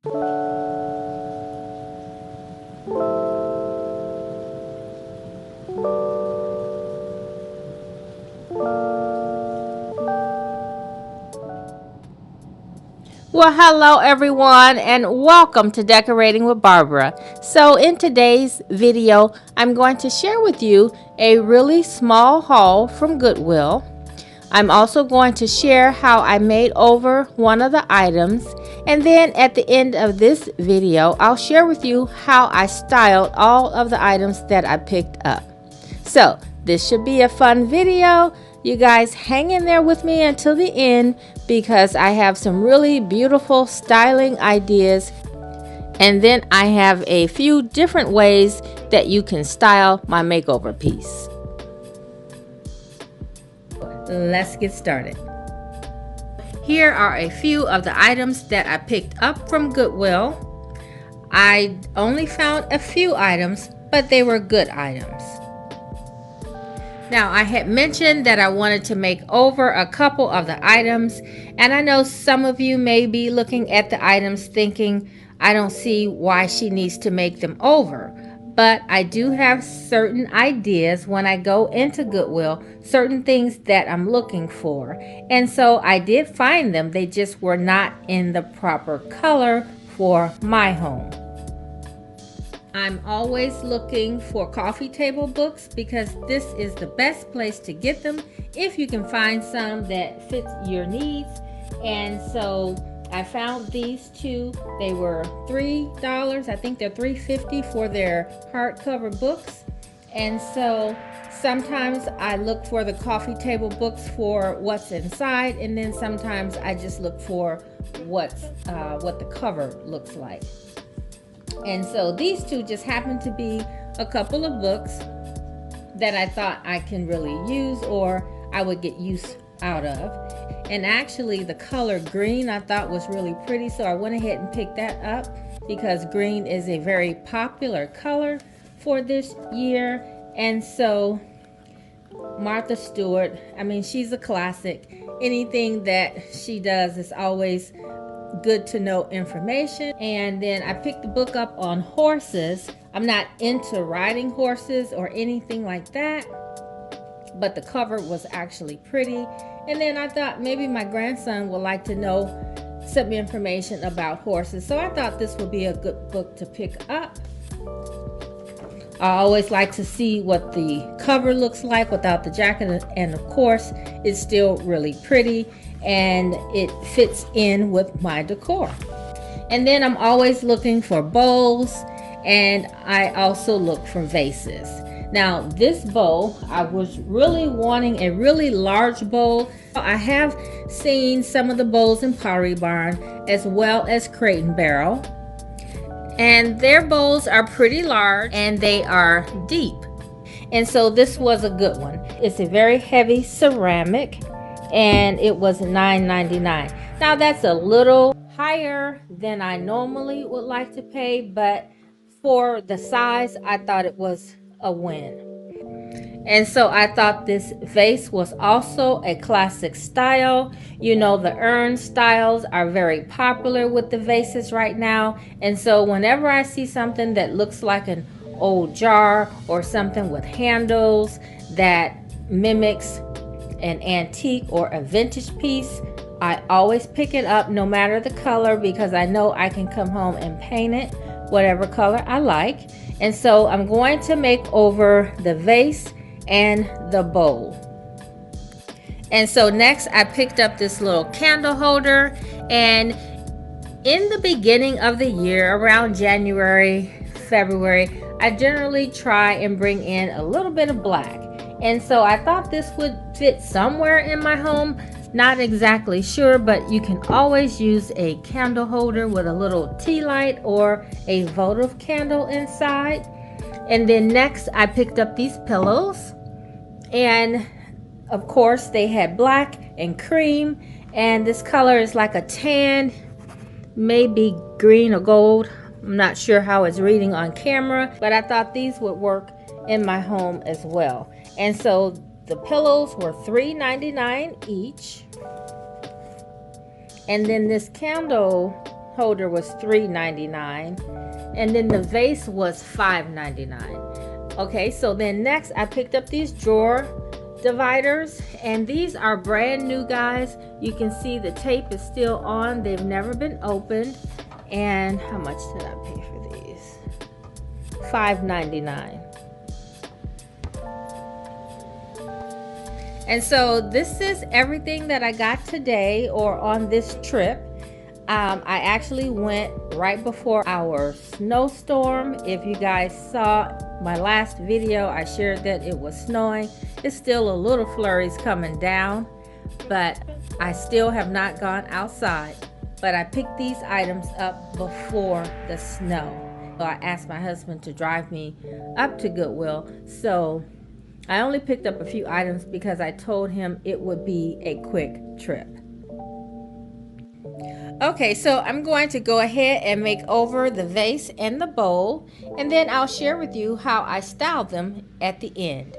Well, hello everyone, and welcome to Decorating with Barbara. So in today's video, I'm going to share with you a really small haul from Goodwill. I'm also going to share how I made over one of the items, and then at the end of this video, I'll share with you how I styled all of the items that I picked up. So this should be a fun video. You guys hang in there with me until the end because I have some really beautiful styling ideas, and then I have a few different ways that you can style my makeover piece. Let's get started. Here are a few of the items that I picked up from Goodwill. I only found a few items, but they were good items. Now, I had mentioned that I wanted to make over a couple of the items, and I know some of you may be looking at the items thinking, I don't see why she needs to make them over. But I do have certain ideas when I go into Goodwill, certain things that I'm looking for. And so I did find them, they just were not in the proper color for my home. I'm always looking for coffee table books because this is the best place to get them if you can find some that fits your needs. And so I found these two. They were $3. I think they're $3.50 for their hardcover books. And so sometimes I look for the coffee table books for what's inside, and then sometimes I just look for what the cover looks like. And so these two just happen to be a couple of books that I thought I can really use or I would get use out of. And actually the color green I thought was really pretty, so I went ahead and picked that up because green is a very popular color for this year. And so Martha Stewart, I mean, she's a classic. Anything that she does is always good to know information. And then I picked the book up on horses. I'm not into riding horses or anything like that, but the cover was actually pretty. And then I thought maybe my grandson would like to know some information about horses, so I thought this would be a good book to pick up. I always like to see what the cover looks like without the jacket, and of course it's still really pretty and it fits in with my decor. And then I'm always looking for bowls, and I also look for vases. Now this bowl, I was really wanting a really large bowl. I have seen some of the bowls in Pottery Barn as well as Crate and Barrel, and their bowls are pretty large and they are deep. And so this was a good one. It's a very heavy ceramic, and it was $9.99. Now that's a little higher than I normally would like to pay, but for the size I thought it was a win. And so I thought this vase was also a classic style. You know, the urn styles are very popular with the vases right now. And so whenever I see something that looks like an old jar or something with handles that mimics an antique or a vintage piece, I always pick it up no matter the color, because I know I can come home and paint it whatever color I like. And so I'm going to make over the vase and the bowl. And so next I picked up this little candle holder, and in the beginning of the year, around January, February, I generally try and bring in a little bit of black. And so I thought this would fit somewhere in my home. Not exactly sure, but you can always use a candle holder with a little tea light or a votive candle inside. And then next I picked up these pillows, and of course they had black and cream, and this color is like a tan, maybe green or gold. I'm not sure how it's reading on camera, but I thought these would work in my home as well. And so the pillows were $3.99 each. And then this candle holder was $3.99, and then the vase was $5.99. Okay, so then next I picked up these drawer dividers, and these are brand new, guys. You can see the tape is still on. They've never been opened. And how much did I pay for these? $5.99. And so this is everything that I got today or on this trip. I actually went right before our snowstorm. If you guys saw my last video, I shared that it was snowing. It's still a little flurries coming down, but I still have not gone outside. But I picked these items up before the snow. So I asked my husband to drive me up to Goodwill. So I only picked up a few items because I told him it would be a quick trip. Okay, so I'm going to go ahead and make over the vase and the bowl, and then I'll share with you how I styled them at the end.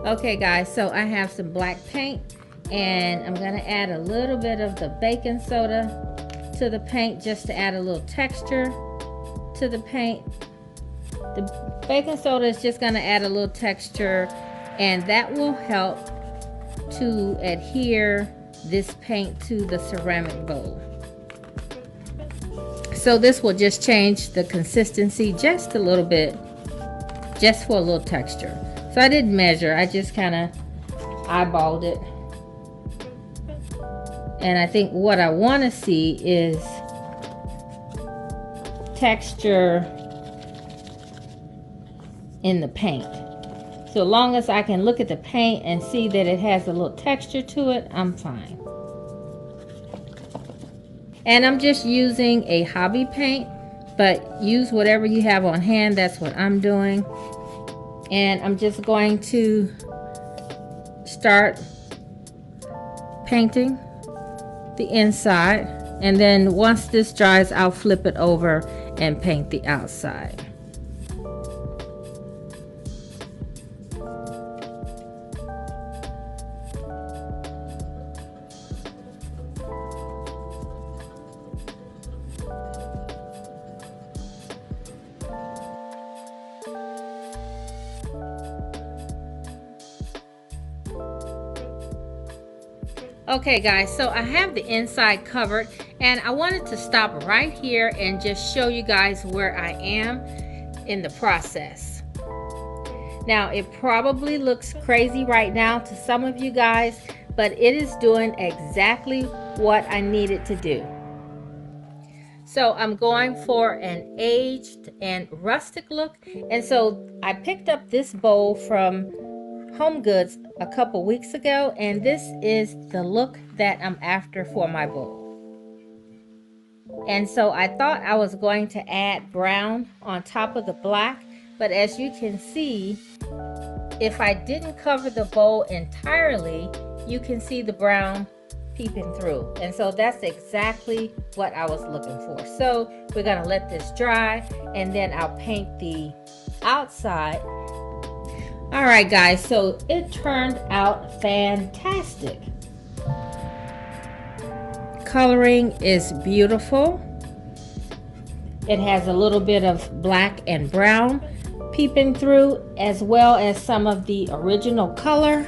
Okay guys, so I have some black paint, and I'm going to add a little bit of the baking soda to the paint just to add a little texture to the paint. The baking soda is just going to add a little texture, and that will help to adhere this paint to the ceramic bowl. So this will just change the consistency just a little bit, just for a little texture. So I didn't measure, I just kind of eyeballed it. And I think what I want to see is texture in the paint. So long as I can look at the paint and see that it has a little texture to it, I'm fine. And I'm just using a hobby paint, but use whatever you have on hand. That's what I'm doing. And I'm just going to start painting the inside, and then once this dries, I'll flip it over and paint the outside. Okay guys, so I have the inside covered, and I wanted to stop right here and just show you guys where I am in the process. Now it probably looks crazy right now to some of you guys, but it is doing exactly what I needed to do. So I'm going for an aged and rustic look, and so I picked up this bowl from Home Goods a couple weeks ago, and this is the look that I'm after for my bowl. And so I thought I was going to add brown on top of the black, but as you can see, if I didn't cover the bowl entirely, you can see the brown peeping through. And so that's exactly what I was looking for. So we're gonna let this dry, and then I'll paint the outside. All right guys, so it turned out fantastic. Coloring is beautiful. It has a little bit of black and brown peeping through, as well as some of the original color.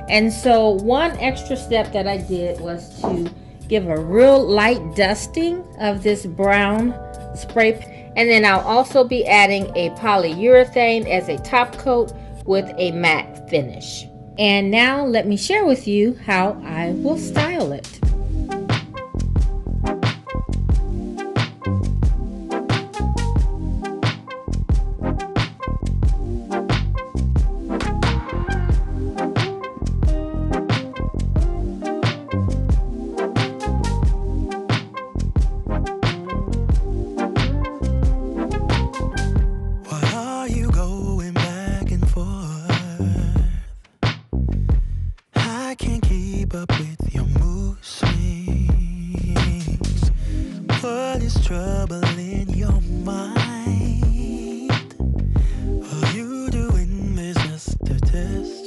And so one extra step that I did was to give a real light dusting of this brown spray. And then I'll also be adding a polyurethane as a top coat with a matte finish. And now let me share with you how I will style it. Trouble in your mind. Are you doing business to test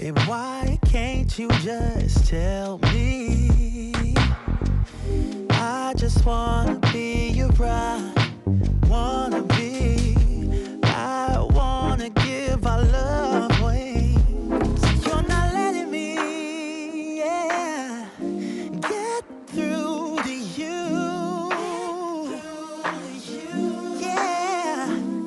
Babe, why can't you just tell me? I just wanna be your bride.